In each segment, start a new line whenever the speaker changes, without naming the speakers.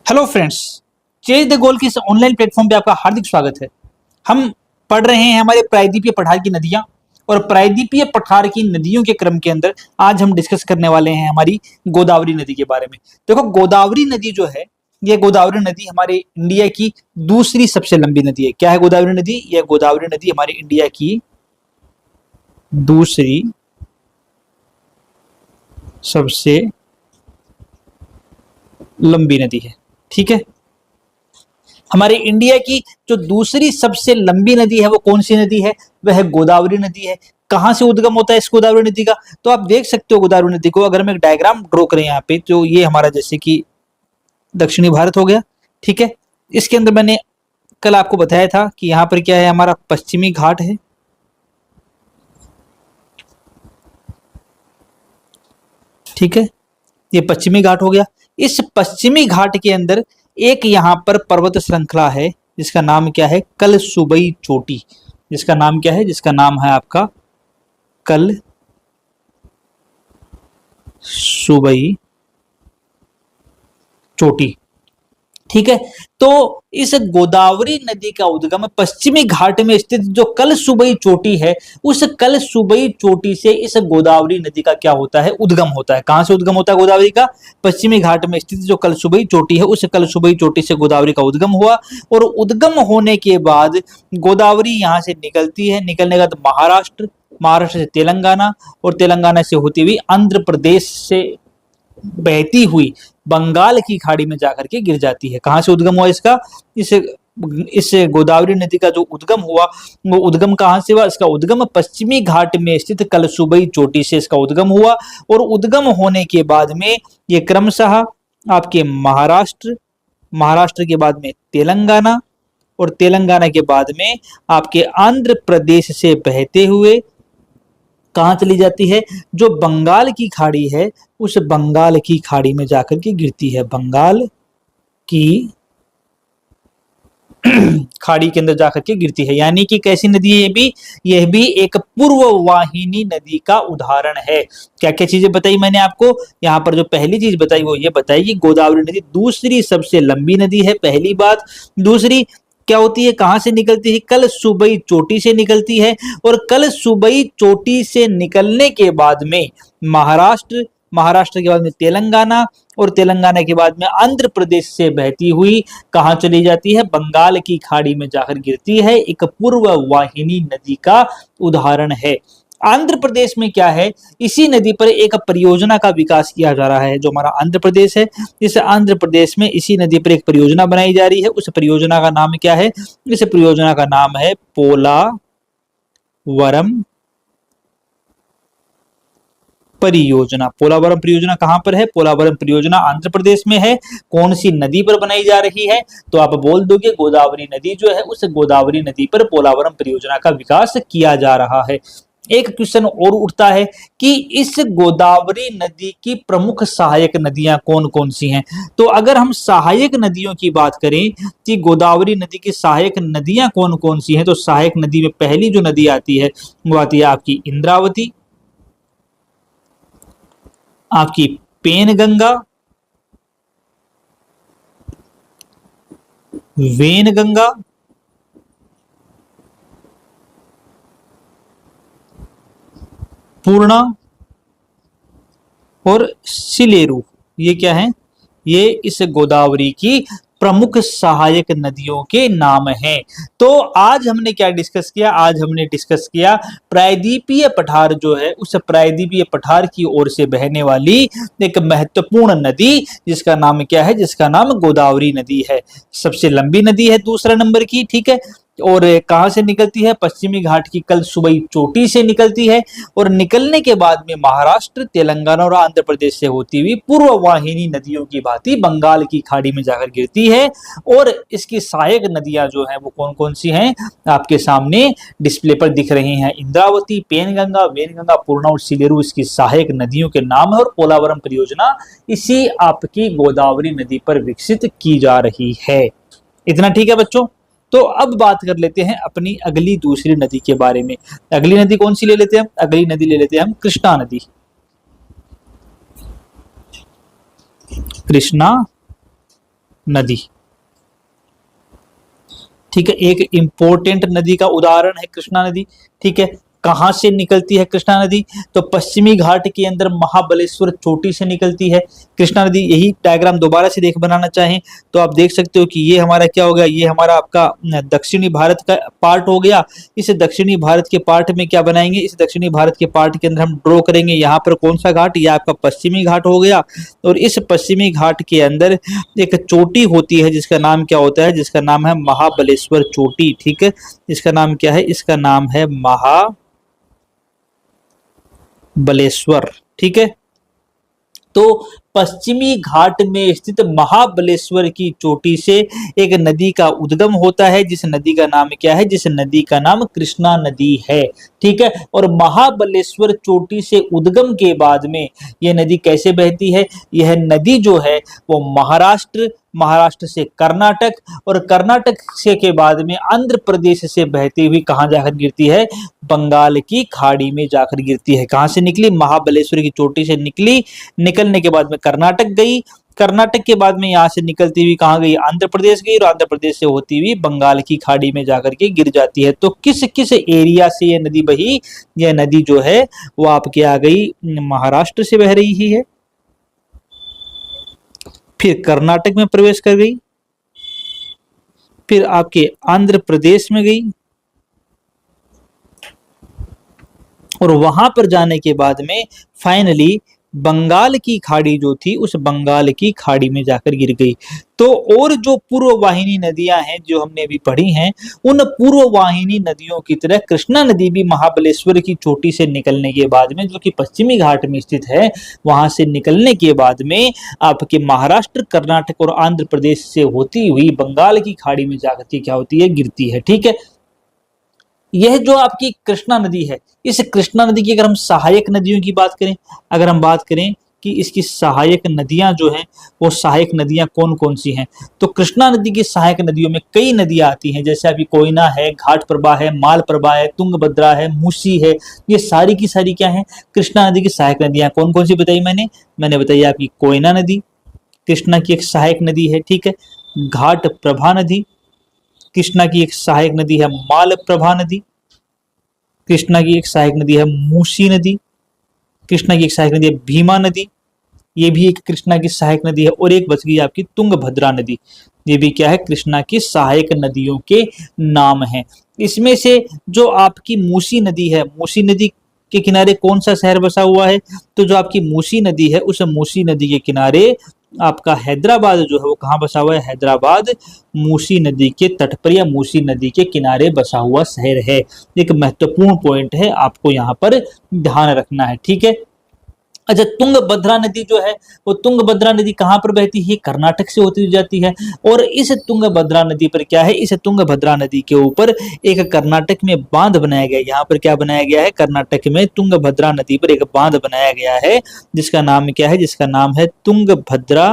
Hello friends, chase the goal के इस online platform पे आपका हार्दिक स्वागत है। हम पढ़ रहे हैं हमारे प्रायद्वीपीय पठार की नदियां और प्रायद्वीपीय पठार की नदियों के क्रम के अंदर आज हम डिस्कस करने वाले हैं हमारी गोदावरी नदी के बारे में। देखो, गोदावरी नदी जो है, ये गोदावरी नदी हमारे इंडिया की दूसरी सबसे लंबी नदी है। क्या है गोदावरी नदी? यह गोदावरी नदी हमारे इंडिया की दूसरी सबसे लंबी नदी है। ठीक है, हमारे इंडिया की जो दूसरी सबसे लंबी नदी है वो कौन सी नदी है? वह गोदावरी नदी है। कहां से उद्गम होता है इस गोदावरी नदी का? तो आप देख सकते हो गोदावरी नदी को, अगर हम एक डायग्राम ड्रॉ करें यहाँ पे, तो ये हमारा जैसे कि दक्षिणी भारत हो गया। ठीक है, इसके अंदर मैंने कल आपको बताया था कि यहाँ पर क्या है, हमारा पश्चिमी घाट है। ठीक है, ये पश्चिमी घाट हो गया। इस पश्चिमी घाट के अंदर एक यहाँ पर पर्वत श्रृंखला है जिसका नाम क्या है? कल सुबई चोटी। जिसका नाम क्या है? जिसका नाम है आपका कल सुबई चोटी। ठीक है, तो इस गोदावरी नदी का उद्गम पश्चिमी घाट में स्थित जो कल सुबई चोटी है, उस कल सुबई चोटी से इस गोदावरी नदी का क्या होता है? उद्गम होता है। कहां से उद्गम होता है गोदावरी का? पश्चिमी घाट में स्थित जो कल सुबई चोटी है, उस कल सुबई चोटी से गोदावरी का उद्गम हुआ। और उद्गम होने के बाद गोदावरी यहां से निकलती है। निकलने के बाद महाराष्ट्र, महाराष्ट्र से तेलंगाना, और तेलंगाना से होती हुई आंध्र प्रदेश से बहती हुई बंगाल की खाड़ी में जाकर के गिर जाती है। कहां से उद्गम हुआ इसका? इस गोदावरी नदी का जो उद्गम हुआ, वो उद्गम कहां से हुआ? इसका उद्गम पश्चिमी घाट में स्थित कलसुबई चोटी से इसका उद्गम हुआ। और उद्गम होने के बाद में ये क्रमशः आपके महाराष्ट्र, महाराष्ट्र के बाद में तेलंगाना, और तेलंगाना के बाद में आपके आंध्र प्रदेश से बहते हुए कहां चली जाती है? जो बंगाल की खाड़ी है, उस बंगाल की खाड़ी में जाकर के गिरती है। बंगाल की खाड़ी के अंदर जाकर के गिरती है। यानी कि कैसी नदी है? यह भी एक पूर्व वाहिनी नदी का उदाहरण है। क्या क्या चीजें बताई मैंने आपको? यहाँ पर जो पहली चीज बताई वो ये बताई कि गोदावरी नदी दूसरी सबसे लंबी नदी है, पहली बात। दूसरी क्या होती है? कहां से निकलती है? कल सुबई चोटी से निकलती है। और कल सुबई चोटी से निकलने के बाद में महाराष्ट्र, महाराष्ट्र के बाद में तेलंगाना, और तेलंगाना के बाद में आंध्र प्रदेश से बहती हुई कहां चली जाती है? बंगाल की खाड़ी में जाकर गिरती है। एक पूर्व वाहिनी नदी का उदाहरण है। आंध्र प्रदेश में क्या है? इसी नदी पर एक परियोजना का विकास किया जा रहा है। जो हमारा आंध्र प्रदेश है, इस आंध्र प्रदेश में इसी नदी पर एक परियोजना बनाई जा रही है। उस परियोजना का नाम क्या है? इस परियोजना का नाम है पोलावरम परियोजना। पोलावरम परियोजना कहां पर है? पोलावरम परियोजना आंध्र प्रदेश में है। कौन सी नदी पर बनाई जा रही है? तो आप बोल दोगे गोदावरी नदी जो है, उस गोदावरी नदी पर पोलावरम परियोजना का विकास किया जा रहा है। एक क्वेश्चन और उठता है कि इस गोदावरी नदी की प्रमुख सहायक नदियां कौन कौन सी हैं? तो अगर हम सहायक नदियों की बात करें कि गोदावरी नदी की सहायक नदियां कौन कौन सी हैं, तो सहायक नदी में पहली जो नदी आती है वो आती है आपकी इंद्रावती, आपकी पेनगंगा, वेनगंगा, पूर्णा और सिलेरू। ये क्या है? ये इस गोदावरी की प्रमुख सहायक नदियों के नाम हैं। तो आज हमने क्या डिस्कस किया? आज हमने डिस्कस किया प्रायद्वीपीय पठार जो है, उस प्रायद्वीपीय पठार की ओर से बहने वाली एक महत्वपूर्ण नदी जिसका नाम क्या है? जिसका नाम गोदावरी नदी है। सबसे लंबी नदी है दूसरा नंबर की। ठीक है, और कहां से निकलती है? पश्चिमी घाट की कल सुबई चोटी से निकलती है। और निकलने के बाद में महाराष्ट्र, तेलंगाना और आंध्र प्रदेश से होती हुई पूर्व वाहिनी नदियों की भांति बंगाल की खाड़ी में जाकर गिरती है। और इसकी सहायक नदियां जो हैं वो कौन कौन सी हैं? आपके सामने डिस्प्ले पर दिख रही हैं। इंद्रावती, पेनगंगा, वेनगंगा, पूर्णा और सिलेरू इसकी सहायक नदियों के नाम है। और पोलावरम परियोजना इसी आपकी गोदावरी नदी पर विकसित की जा रही है। इतना ठीक है बच्चों? तो अब बात कर लेते हैं अपनी अगली दूसरी नदी के बारे में। अगली नदी कौन सी ले लेते हैं? अगली नदी ले लेते हैं हम कृष्णा नदी। कृष्णा नदी। ठीक है, एक इंपॉर्टेंट नदी का उदाहरण है कृष्णा नदी। ठीक है, कहां से निकलती है कृष्णा नदी? तो पश्चिमी घाट के अंदर महाबलेश्वर चोटी से निकलती है कृष्णा नदी। यही डायग्राम दोबारा से देख बनाना चाहें तो आप देख सकते हो कि ये हमारा क्या हो गया, ये हमारा आपका दक्षिणी भारत का पार्ट हो गया। इस दक्षिणी भारत के पार्ट में क्या बनाएंगे, इस दक्षिणी भारत के पार्ट के अंदर हम ड्रॉ करेंगे यहाँ पर कौन सा घाट, ये आपका पश्चिमी घाट हो गया। और इस पश्चिमी घाट के अंदर एक चोटी होती है जिसका नाम क्या होता है, जिसका नाम है महाबलेश्वर चोटी। ठीक है, इसका नाम क्या है, इसका नाम है महाबलेश्वर। ठीक है, तो पश्चिमी घाट में स्थित महाबलेश्वर की चोटी से एक नदी का उद्गम होता है, जिस नदी का नाम क्या है, जिस नदी का नाम कृष्णा नदी है। ठीक है, और महाबलेश्वर चोटी से उद्गम के बाद में यह नदी कैसे बहती है, यह नदी जो है वो महाराष्ट्र, महाराष्ट्र से कर्नाटक और कर्नाटक से के बाद में आंध्र प्रदेश से बहती हुई कहां जाकर गिरती है, बंगाल की खाड़ी में जाकर गिरती है। कहां से निकली, महाबलेश्वर की चोटी से निकली, निकलने के बाद में कर्नाटक गई, कर्नाटक के बाद में यहां से निकलती हुई कहां गई, आंध्र प्रदेश गई, और आंध्र प्रदेश से होती हुई बंगाल की खाड़ी में जाकर के गिर जाती है। तो किस किस एरिया से यह नदी बही, यह नदी जो है वो आपके आ गई महाराष्ट्र से बह रही है, फिर कर्नाटक में प्रवेश कर गई, फिर आपके आंध्र प्रदेश में गई, और वहां पर जाने के बाद में फाइनली बंगाल की खाड़ी जो थी उस बंगाल की खाड़ी में जाकर गिर गई। तो और जो पूर्व वाहिनी नदियां हैं जो हमने अभी पढ़ी हैं, उन पूर्व वाहिनी नदियों की तरह कृष्णा नदी भी महाबलेश्वर की चोटी से निकलने के बाद में, जो कि पश्चिमी घाट में स्थित है, वहां से निकलने के बाद में आपके महाराष्ट्र, कर्नाटक और आंध्र प्रदेश से होती हुई बंगाल की खाड़ी में जाकर के क्या होती है, गिरती है। ठीक है, यह जो आपकी कृष्णा नदी है, इस कृष्णा नदी की अगर हम सहायक नदियों की बात करें, अगर हम बात करें कि इसकी सहायक नदियां जो हैं वो सहायक नदियां कौन कौन सी हैं, तो कृष्णा नदी की सहायक नदियों में कई नदियां आती हैं, जैसे अभी कोयना है, घाट प्रभा है, माल प्रभा है, तुंगभद्रा है, मूसी है। ये सारी की सारी क्या है, कृष्णा नदी की सहायक नदियां। कौन कौन सी बताई मैंने बताई आपकी कोयना नदी कृष्णा की एक सहायक नदी है। ठीक है, घाट प्रभा नदी कृष्णा की एक सहायक नदी है, माल प्रभा नदी कृष्णा की एक सहायक नदी है, मूसी नदी कृष्णा की एक सहायक नदी है, भीमा नदी ये भी एक कृष्णा की सहायक नदी है, और एक बच गई आपकी तुंगभद्रा नदी, ये भी क्या है, कृष्णा की सहायक नदियों के नाम है। इसमें से जो आपकी मूसी नदी है, मूसी नदी के किनारे कौन सा शहर बसा हुआ है, तो जो आपकी मूसी नदी है उस मूसी नदी के किनारे आपका हैदराबाद जो है वो कहाँ बसा हुआ है, हैदराबाद मूसी नदी के तट पर या मूसी नदी के किनारे बसा हुआ शहर है। एक महत्वपूर्ण पॉइंट है, आपको यहाँ पर ध्यान रखना है। ठीक है, अच्छा, तुंगभद्रा नदी जो है वो तुंगभद्रा नदी कहाँ पर बहती है, कर्नाटक से होती जाती है, और इस तुंगभद्रा नदी पर क्या है, इस तुंगभद्रा नदी के ऊपर एक कर्नाटक में बांध बनाया गया है। यहाँ पर क्या बनाया गया है, कर्नाटक में तुंगभद्रा नदी पर एक बांध बनाया गया है, जिसका नाम क्या है, जिसका नाम है तुंगभद्रा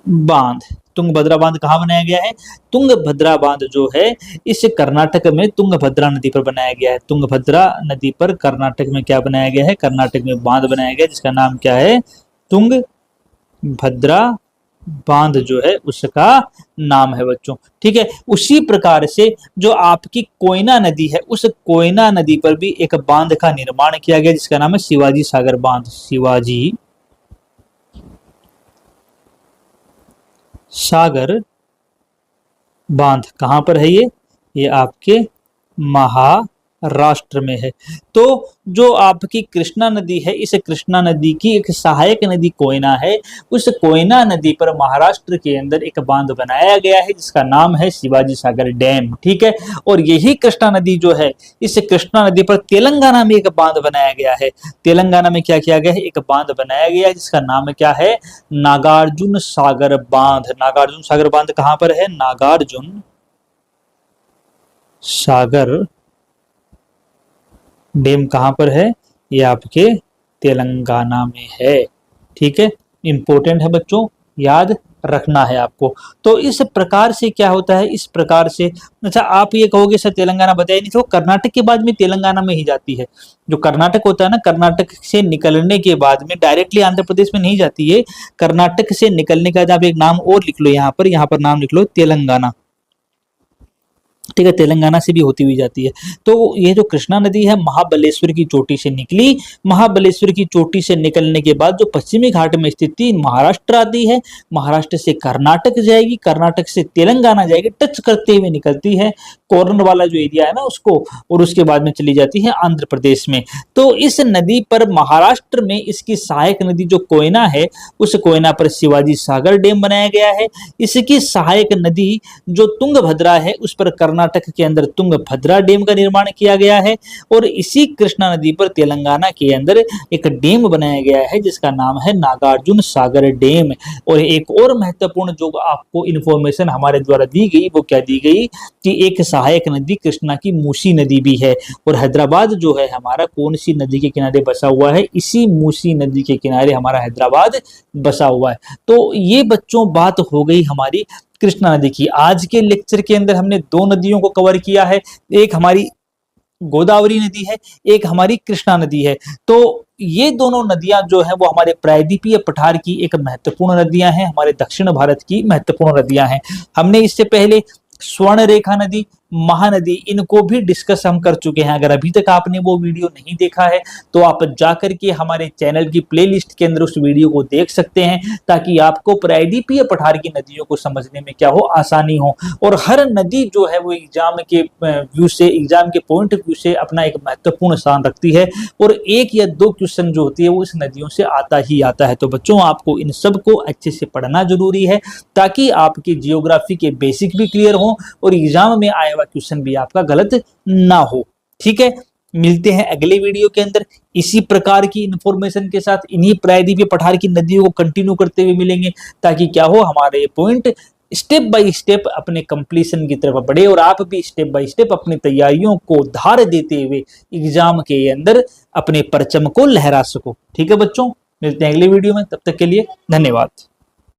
बांध। तुंगभद्रा बांध कहाँ बनाया गया है, तुंगभद्रा बांध जो है इस कर्नाटक में तुंगभद्रा नदी पर बनाया गया है। तुंगभद्रा नदी पर कर्नाटक में क्या बनाया गया है, कर्नाटक में बांध बनाया गया जिसका नाम क्या है, तुंगभद्रा बांध जो है उसका नाम है बच्चों। ठीक है, उसी प्रकार से जो आपकी कोयना नदी है उस कोयना नदी पर भी एक बांध का निर्माण किया गया जिसका नाम है शिवाजी सागर बांध। शिवाजी सागर बांध कहां पर है, ये आपके महाराष्ट्र में है। तो जो आपकी कृष्णा नदी है, इस कृष्णा नदी की एक सहायक नदी कोयना है, उस कोयना नदी पर महाराष्ट्र के अंदर एक बांध बनाया गया है जिसका नाम है शिवाजी सागर डैम। ठीक है, और यही कृष्णा नदी जो है, इस कृष्णा नदी पर तेलंगाना में एक बांध बनाया गया है। तेलंगाना में क्या किया गया है, एक बांध बनाया गया है जिसका नाम क्या है, नागार्जुन सागर बांध। नागार्जुन सागर बांध कहां पर है, नागार्जुन सागर डैम कहां पर है, ये आपके तेलंगाना में है। ठीक है, इंपॉर्टेंट है बच्चों, याद रखना है आपको। तो इस प्रकार से क्या होता है, इस प्रकार से। अच्छा, आप ये कहोगे सर तेलंगाना बताया नहीं, तो कर्नाटक के बाद में तेलंगाना में ही जाती है। जो कर्नाटक होता है ना, कर्नाटक से निकलने के बाद में डायरेक्टली आंध्र प्रदेश में नहीं जाती है। कर्नाटक से निकलने के बाद आप एक नाम और लिख लो, यहाँ पर नाम लिख लो तेलंगाना। ठीक है, तेलंगाना से भी होती हुई जाती है। तो ये जो कृष्णा नदी है महाबलेश्वर की चोटी से निकली, महाबलेश्वर की चोटी से निकलने के बाद जो पश्चिमी घाट में स्थित थी महाराष्ट्र आती है, महाराष्ट्र से कर्नाटक जाएगी, कर्नाटक से तेलंगाना जाएगी, टच करते हुए निकलती है कॉर्नर वाला जो एरिया है ना उसको, और उसके बाद में चली जाती है आंध्र प्रदेश में। तो इस नदी पर महाराष्ट्र में इसकी सहायक नदी जो कोयना है, उस कोयना पर शिवाजी सागर डैम बनाया गया है। इसकी सहायक नदी जो तुंगभद्रा है, उस पर कर्नाटक के अंदर तुंगभद्रा डैम का निर्माण किया गया है। और इसी कृष्णा नदी पर तेलंगाना के अंदर एक डैम बनाया गया है जिसका नाम है नागार्जुन सागर डैम। और एक और महत्वपूर्ण जो आपको इंफॉर्मेशन हमारे द्वारा दी गई, वो क्या दी गई कि एक सहायक नदी कृष्णा की मूसी नदी भी है। और हैदराबाद जो है हमारा कौन सी नदी के किनारे बसा हुआ है, इसी मूसी नदी के किनारे हमारा हैदराबाद बसा हुआ है। तो ये बच्चों बात हो गई हमारी कृष्णा नदी की। आज के लेक्चर के अंदर हमने दो नदियों को कवर किया है, एक हमारी गोदावरी नदी है, एक हमारी कृष्णा नदी है। तो ये दोनों नदियां जो है वो हमारे प्रायद्वीपीय पठार की एक महत्वपूर्ण नदियां हैं, हमारे दक्षिण भारत की महत्वपूर्ण नदियां हैं। हमने इससे पहले स्वर्ण रेखा नदी, महानदी, इनको भी डिस्कस हम कर चुके हैं। अगर अभी तक आपने वो वीडियो नहीं देखा है तो आप जाकर के हमारे चैनल की प्लेलिस्ट के अंदर उस वीडियो को देख सकते हैं, ताकि आपको प्रायद्वीपीय पठार की नदियों को समझने में क्या हो, आसानी हो। और हर नदी जो है वो एग्जाम के व्यू से, एग्जाम के पॉइंट व्यू से अपना एक महत्वपूर्ण स्थान रखती है, और एक या दो क्वेश्चन जो होती है वो इस नदियों से आता ही आता है। तो बच्चों आपको इन सब को अच्छे से पढ़ना जरूरी है, ताकि आपकी जियोग्राफी के बेसिक भी क्लियर हो और एग्जाम में आए हुआ क्वेश्चन भी आपका गलत ना हो। ठीक है, मिलते हैं अगले वीडियो के अंदर इसी प्रकार की इंफॉर्मेशन के साथ, इन्हीं प्रायद्वीपीय पठार की नदियों को कंटिन्यू करते हुए मिलेंगे, ताकि क्या हो, हमारे ये पॉइंट स्टेप बाय स्टेप अपने कंप्लीशन की तरफ बढ़े और आप भी स्टेप बाय स्टेप अपनी तैयारियों को धार देते हुए एग्जाम के अंदर अपने परचम को लहरा सको। ठीक है बच्चों, मिलते हैं अगले वीडियो में, तब तक के लिए धन्यवाद।